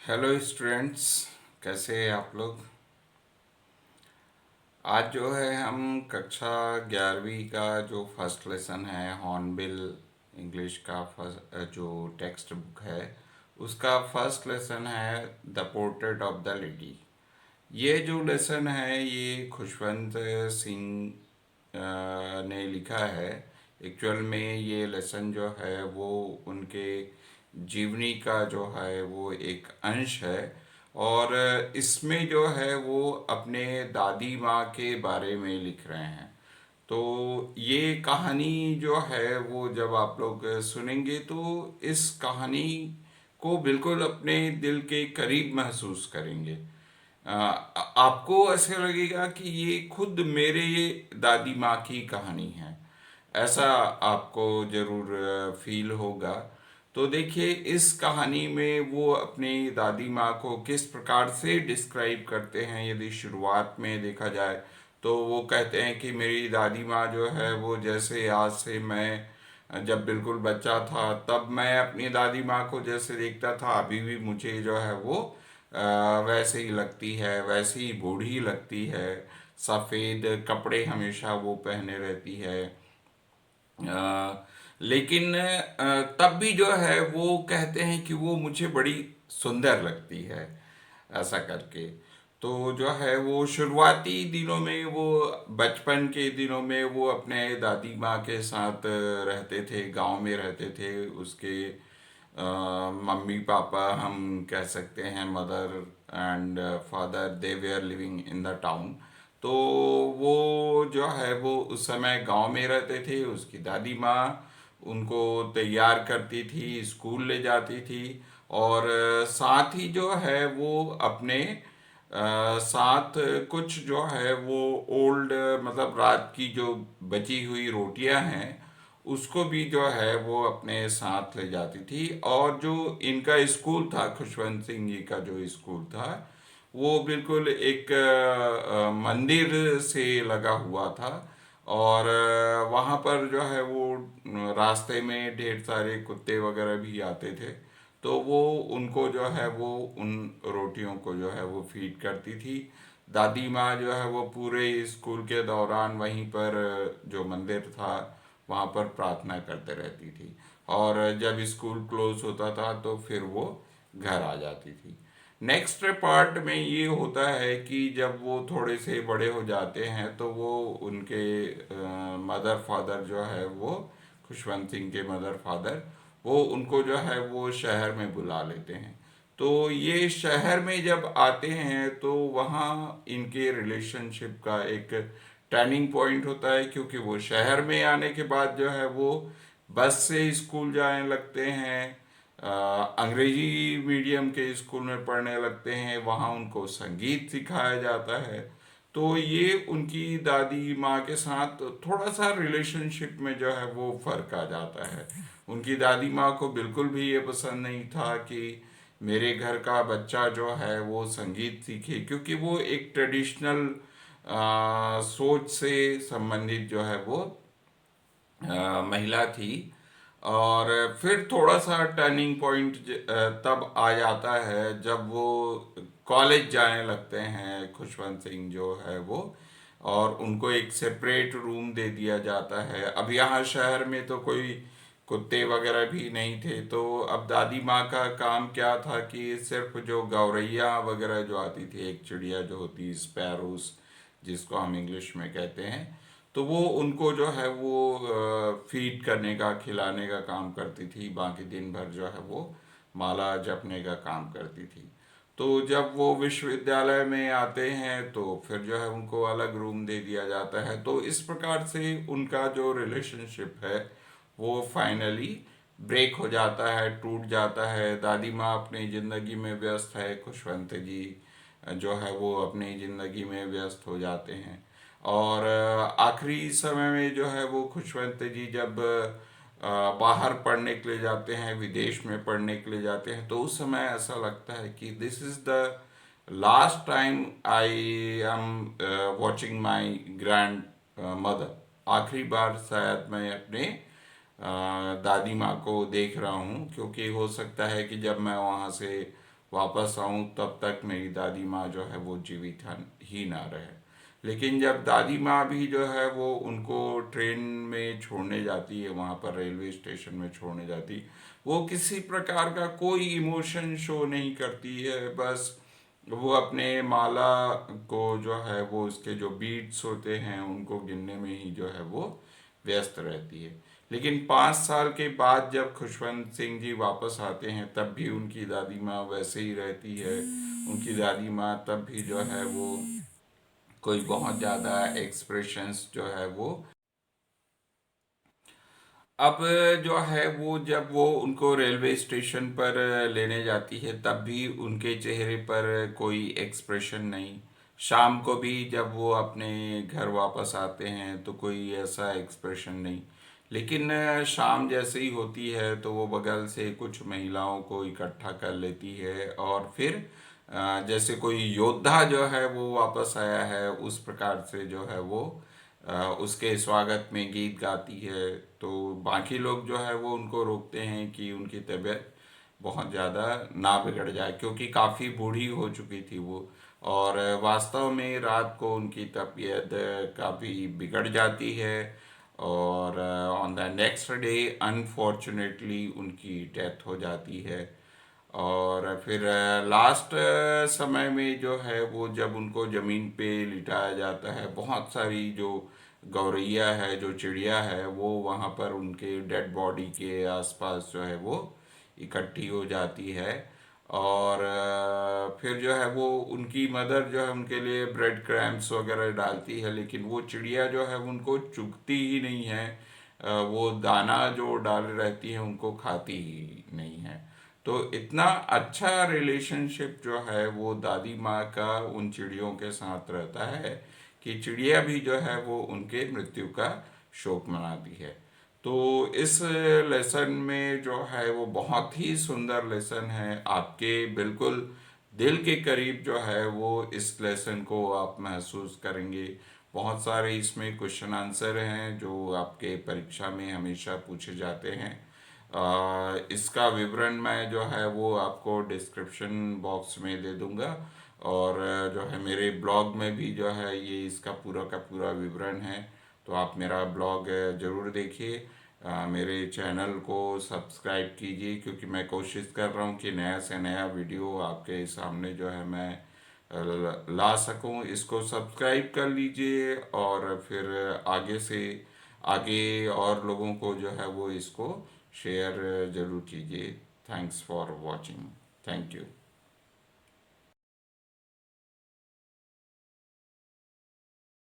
Hello students. कैसे हैं आप लोग? आज जो है हम कक्षा 11वीं का जो फर्स्ट लेसन है हॉर्नबिल इंग्लिश का फर्स्ट जो टेक्स्ट बुक है उसका फर्स्ट लेसन है the portrait of the lady. ये जो लेसन है ये खुशवंत सिंह ने लिखा है। एक्चुअल में ये लेसन जो है वो उनके जीवनी का जो है वो एक अंश है। और इसमें जो है वो अपने दादी माँ के बारे में लिख रहे हैं। तो ये कहानी जो है वो जब आप लोग सुनेंगे तो इस कहानी को बिल्कुल अपने दिल के करीब महसूस करेंगे। आपको ऐसे लगेगा कि ये खुद मेरे दादी माँ की कहानी है, ऐसा आपको जरूर फील होगा। तो देखिए इस कहानी में वो अपनी दादी माँ को किस प्रकार से डिस्क्राइब करते हैं। यदि शुरुआत में देखा जाए तो वो कहते हैं कि मेरी दादी माँ जो है वो जैसे आज से मैं जब बिल्कुल बच्चा था तब मैं अपनी दादी माँ को जैसे देखता था अभी भी मुझे जो है वो वैसे ही लगती है, वैसे ही बूढ़ी लगती है। सफ़ेद कपड़े हमेशा वो पहने रहती है। लेकिन तब भी जो है वो कहते हैं कि वो मुझे बड़ी सुंदर लगती है, ऐसा करके। तो जो है वो शुरुआती दिनों में वो बचपन के दिनों में वो अपने दादी माँ के साथ रहते थे, गांव में रहते थे। उसके मम्मी पापा हम कह सकते हैं, mother and father they were living in the town. तो वो जो है वो उस समय गांव में रहते थे। उसकी दादी माँ उनको तैयार करती थी, स्कूल ले जाती थी। और साथ ही जो है वो अपने साथ कुछ जो है वो ओल्ड मतलब रात की जो बची हुई रोटियां हैं उसको भी जो है वो अपने साथ ले जाती थी। और जो इनका स्कूल था, खुशवंत सिंह जी का जो स्कूल था वो बिल्कुल एक मंदिर से लगा हुआ था। और वहाँ पर जो है वो रास्ते में ढेर सारे कुत्ते वगैरह भी आते थे। तो वो उनको जो है वो उन रोटियों को जो है वो फीड करती थी। दादी माँ जो है वो पूरे स्कूल के दौरान वहीं पर जो मंदिर था वहाँ पर प्रार्थना करते रहती थी। और जब स्कूल क्लोज होता था तो फिर वो घर आ जाती थी। नेक्स्ट पार्ट में ये होता है कि जब वो थोड़े से बड़े हो जाते हैं तो वो उनके मदर फादर जो है वो खुशवंत सिंह के मदर फादर वो उनको जो है वो शहर में बुला लेते हैं। तो ये शहर में जब आते हैं तो वहाँ इनके रिलेशनशिप का एक टर्निंग पॉइंट होता है, क्योंकि वो शहर में आने के बाद जो है वो बस से स्कूल जाने लगते हैं। अंग्रेजी मीडियम के स्कूल में पढ़ने लगते हैं, वहाँ उनको संगीत सिखाया जाता है। तो ये उनकी दादी माँ के साथ थोड़ा सा रिलेशनशिप में जो है वो फर्क आ जाता है। उनकी दादी माँ को बिल्कुल भी ये पसंद नहीं था कि मेरे घर का बच्चा जो है वो संगीत सीखे, क्योंकि वो एक ट्रेडिशनल सोच से संबंधित जो है वो महिला थी। और फिर थोड़ा सा टर्निंग पॉइंट तब आ जाता है जब वो कॉलेज जाने लगते हैं, खुशवंत सिंह जो है वो। और उनको एक सेपरेट रूम दे दिया जाता है। अब यहाँ शहर में तो कोई कुत्ते वगैरह भी नहीं थे, तो अब दादी माँ का काम क्या था कि सिर्फ जो गौरैया वगैरह जो आती थी, एक चिड़िया जो होती स्पैरोस जिसको हम इंग्लिश में कहते हैं, तो वो उनको जो है वो फीड करने का, खिलाने का काम करती थी। बाकी दिन भर जो है वो माला जपने का काम करती थी। तो जब वो विश्वविद्यालय में आते हैं तो फिर जो है उनको अलग रूम दे दिया जाता है। तो इस प्रकार से उनका जो रिलेशनशिप है वो फाइनली ब्रेक हो जाता है, टूट जाता है। दादी माँ अपनी ज़िंदगी में व्यस्त है, खुशवंत जी जो है वो अपनी ज़िंदगी में व्यस्त हो जाते हैं। और आखिरी समय में जो है वो खुशवंत जी जब बाहर पढ़ने के लिए जाते हैं, विदेश में पढ़ने के लिए जाते हैं, तो उस समय ऐसा लगता है कि this is the last time I am watching my grand mother. आखिरी बार शायद मैं अपने दादी माँ को देख रहा हूँ, क्योंकि हो सकता है कि जब मैं वहाँ से वापस आऊं तब तक मेरी दादी माँ जो है वो जीवित ही ना रहे। लेकिन जब दादी माँ भी जो है वो उनको ट्रेन में छोड़ने जाती है, वहाँ पर रेलवे स्टेशन में छोड़ने जाती, वो किसी प्रकार का कोई इमोशन शो नहीं करती है। बस वो अपने माला को जो है वो उसके जो बीट्स होते हैं उनको गिनने में ही जो है वो व्यस्त रहती है। लेकिन 5 साल के बाद जब खुशवंत सिंह जी वापस आते हैं तब भी उनकी दादी माँ वैसे ही रहती है। उनकी दादी माँ तब भी जो है वो कोई बहुत ज़्यादा एक्सप्रेशंस जो है वो अब जो है वो जब वो उनको रेलवे स्टेशन पर लेने जाती है तब भी उनके चेहरे पर कोई एक्सप्रेशन नहीं। शाम को भी जब वो अपने घर वापस आते हैं तो कोई ऐसा एक्सप्रेशन नहीं। लेकिन शाम जैसे ही होती है तो वो बगल से कुछ महिलाओं को इकट्ठा कर लेती है और फिर जैसे कोई योद्धा जो है वो वापस आया है उस प्रकार से जो है वो उसके स्वागत में गीत गाती है। तो बाकी लोग जो है वो उनको रोकते हैं कि उनकी तबीयत बहुत ज़्यादा ना बिगड़ जाए, क्योंकि काफ़ी बूढ़ी हो चुकी थी वो। और वास्तव में रात को उनकी तबीयत काफ़ी बिगड़ जाती है और on the next day unfortunately उनकी डेथ हो जाती है। और फिर लास्ट समय में जो है वो जब उनको जमीन पे लिटाया जाता है, बहुत सारी जो गौरैया है, जो चिड़िया है, वो वहाँ पर उनके डेड बॉडी के आसपास जो है वो इकट्ठी हो जाती है। और फिर जो है वो उनकी मदर जो है उनके लिए ब्रेड क्रैम्स वगैरह डालती है, लेकिन वो चिड़िया जो है उनको चुगती ही नहीं है। वो दाना जो डाल रहती है उनको खाती ही नहीं है। तो इतना अच्छा रिलेशनशिप जो है वो दादी माँ का उन चिड़ियों के साथ रहता है कि चिड़िया भी जो है वो उनके मृत्यु का शोक मनाती है। तो इस लेसन में जो है वो बहुत ही सुंदर लेसन है, आपके बिल्कुल दिल के करीब जो है वो इस लेसन को आप महसूस करेंगे। बहुत सारे इसमें क्वेश्चन आंसर हैं जो आपके परीक्षा में हमेशा पूछे जाते हैं। इसका विवरण मैं जो है वो आपको डिस्क्रिप्शन बॉक्स में दे दूंगा। और जो है मेरे ब्लॉग में भी जो है ये इसका पूरा का पूरा विवरण है। तो आप मेरा ब्लॉग ज़रूर देखिए। मेरे चैनल को सब्सक्राइब कीजिए, क्योंकि मैं कोशिश कर रहा हूँ कि नया से नया वीडियो आपके सामने जो है मैं ला सकूं। इसको सब्सक्राइब कर लीजिए और फिर आगे से आगे और लोगों को जो है वो इसको शेयर जरूर कीजिए। Thanks for watching. Thank you.